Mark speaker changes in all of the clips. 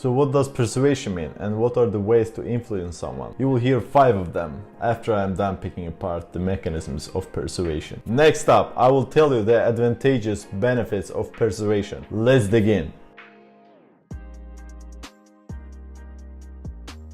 Speaker 1: So what does persuasion mean and what are the ways to influence someone? You will hear 5 of them after I am done picking apart the mechanisms of persuasion. Next up, I will tell you the advantageous benefits of persuasion. Let's dig in.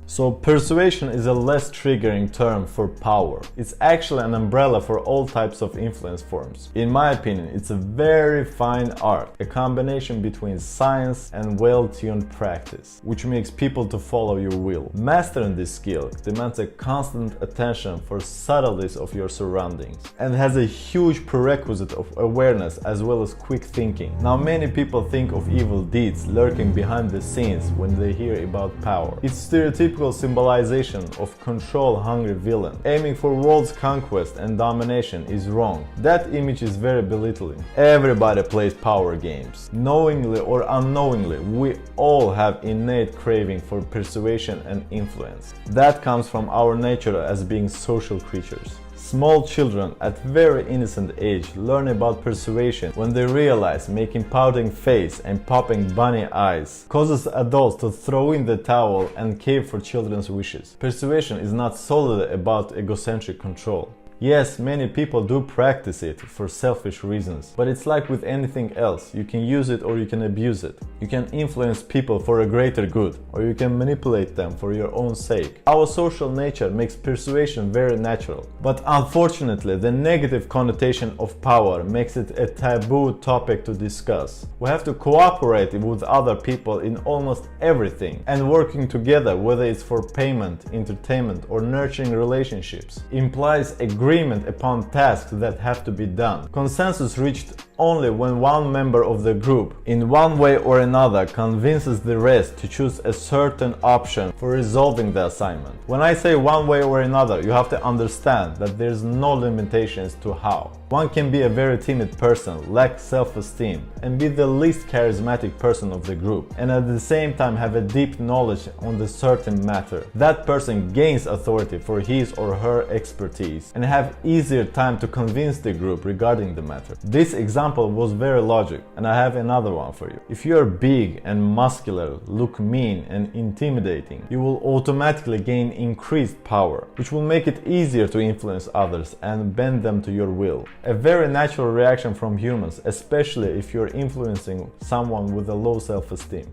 Speaker 1: So persuasion is a less triggering term for power. It's actually an umbrella for all types of influence forms. In my opinion, it's a very fine art, a combination between science and well-tuned practice, which makes people to follow your will. Mastering this skill demands a constant attention for subtleties of your surroundings and has a huge prerequisite of awareness as well as quick thinking. Now many people think of evil deeds lurking behind the scenes when they hear about power. It's stereotypical symbolization of control-hungry villain. Aiming for world's conquest and domination is wrong. That image is very belittling. Everybody plays power games. Knowingly or unknowingly, we all have innate craving for persuasion and influence. That comes from our nature as being social creatures. Small children at very innocent age learn about persuasion when they realize making pouting face and popping bunny eyes causes adults to throw in the towel and cave for children's wishes. Persuasion is not solely about egocentric control. Yes, many people do practice it for selfish reasons, but it's like with anything else, you can use it or you can abuse it. You can influence people for a greater good, or you can manipulate them for your own sake. Our social nature makes persuasion very natural, but unfortunately the negative connotation of power makes it a taboo topic to discuss. We have to cooperate with other people in almost everything, and working together, whether it's for payment, entertainment, or nurturing relationships, implies agreement upon tasks that have to be done. Consensus reached only when one member of the group, in one way or another, convinces the rest to choose a certain option for resolving the assignment. When I say one way or another, you have to understand that there's no limitations to how. One can be a very timid person, lack self-esteem, and be the least charismatic person of the group, and at the same time have a deep knowledge on the certain matter. That person gains authority for his or her expertise and have easier time to convince the group regarding the matter. This example was very logical, and I have another one for you. If you are big and muscular, look mean and intimidating, you will automatically gain increased power, which will make it easier to influence others and bend them to your will. A very natural reaction from humans, especially if you're influencing someone with a low self-esteem.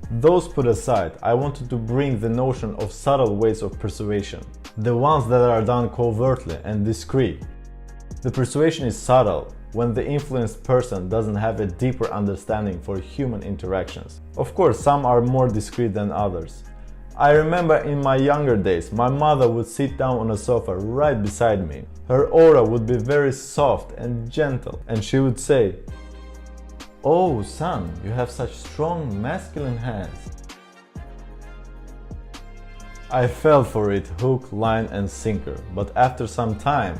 Speaker 1: Those put aside, I wanted to bring the notion of subtle ways of persuasion, the ones that are done covertly and discreet. The persuasion is subtle when the influenced person doesn't have a deeper understanding for human interactions. Of course, some are more discreet than others. I remember in my younger days, my mother would sit down on a sofa right beside me. Her aura would be very soft and gentle, and she would say, "Oh, son, you have such strong masculine hands." I fell for it hook, line and sinker, but after some time,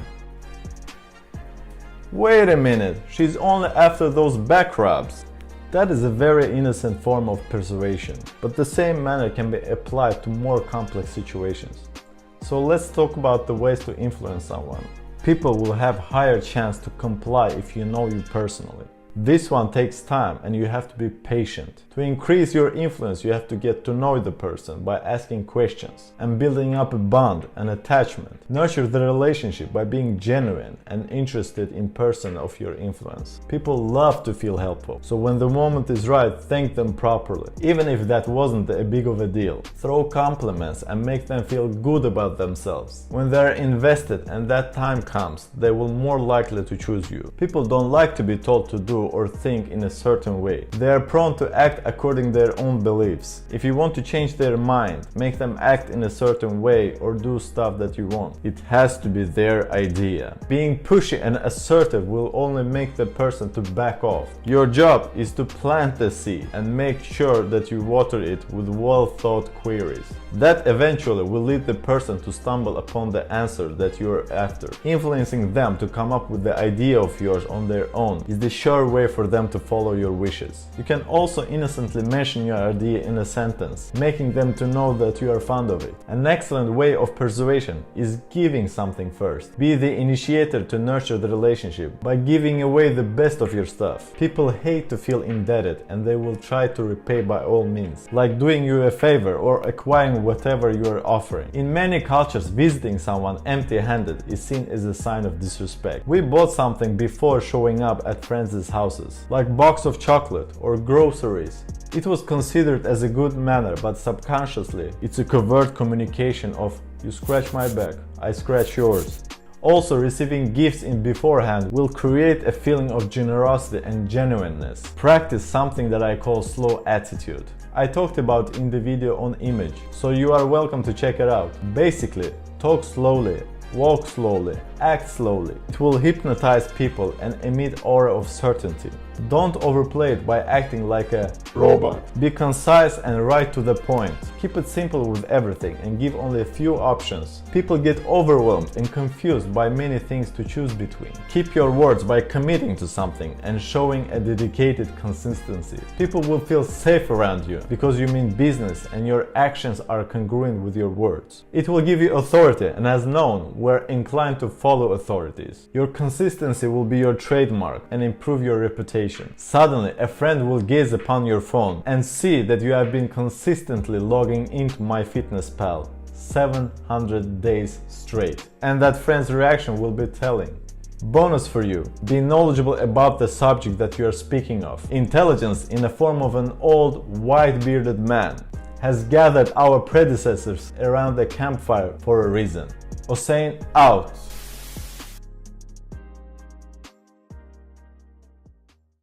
Speaker 1: wait a minute, she's only after those back rubs. That is a very innocent form of persuasion, but the same manner can be applied to more complex situations. So let's talk about the ways to influence someone. People will have higher chance to comply if you know you personally. This one takes time and you have to be patient. To increase your influence, you have to get to know the person by asking questions and building up a bond and attachment. Nurture the relationship by being genuine and interested in person of your influence. People love to feel helpful, so when the moment is right, thank them properly. Even if that wasn't a big of a deal, throw compliments and make them feel good about themselves. When they're invested and that time comes, they will more likely to choose you. People don't like to be told to do or think in a certain way. They are prone to act according to their own beliefs. If you want to change their mind, make them act in a certain way or do stuff that you want, it has to be their idea. Being pushy and assertive will only make the person to back off. Your job is to plant the seed and make sure that you water it with well-thought queries. That eventually will lead the person to stumble upon the answer that you're after. Influencing them to come up with the idea of yours on their own is the sure way way for them to follow your wishes. You can also innocently mention your idea in a sentence, making them to know that you are fond of it. An excellent way of persuasion is giving something first. Be the initiator to nurture the relationship by giving away the best of your stuff. People hate to feel indebted and they will try to repay by all means, like doing you a favor or acquiring whatever you are offering. In many cultures, visiting someone empty-handed is seen as a sign of disrespect. We bought something before showing up at friends' houses, like box of chocolate or groceries. It was considered as a good manner, but subconsciously, it's a covert communication of "you scratch my back, I scratch yours." Also, receiving gifts in beforehand will create a feeling of generosity and genuineness. Practice something that I call slow attitude. I talked about in the video on image, so you are welcome to check it out. Basically, talk slowly, walk slowly, act slowly. It will hypnotize people and emit aura of certainty. Don't overplay it by acting like a robot. Be concise and right to the point. Keep it simple with everything and give only a few options. People get overwhelmed and confused by many things to choose between. Keep your words by committing to something and showing a dedicated consistency. People will feel safe around you because you mean business and your actions are congruent with your words. It will give you authority, and as known, we're inclined to follow authorities. Your consistency will be your trademark and improve your reputation. Suddenly, a friend will gaze upon your phone and see that you have been consistently logging into MyFitnessPal 700 days straight. And that friend's reaction will be telling. Bonus for you: be knowledgeable about the subject that you are speaking of. Intelligence, in the form of an old, white-bearded man, has gathered our predecessors around the campfire for a reason. Hossein out.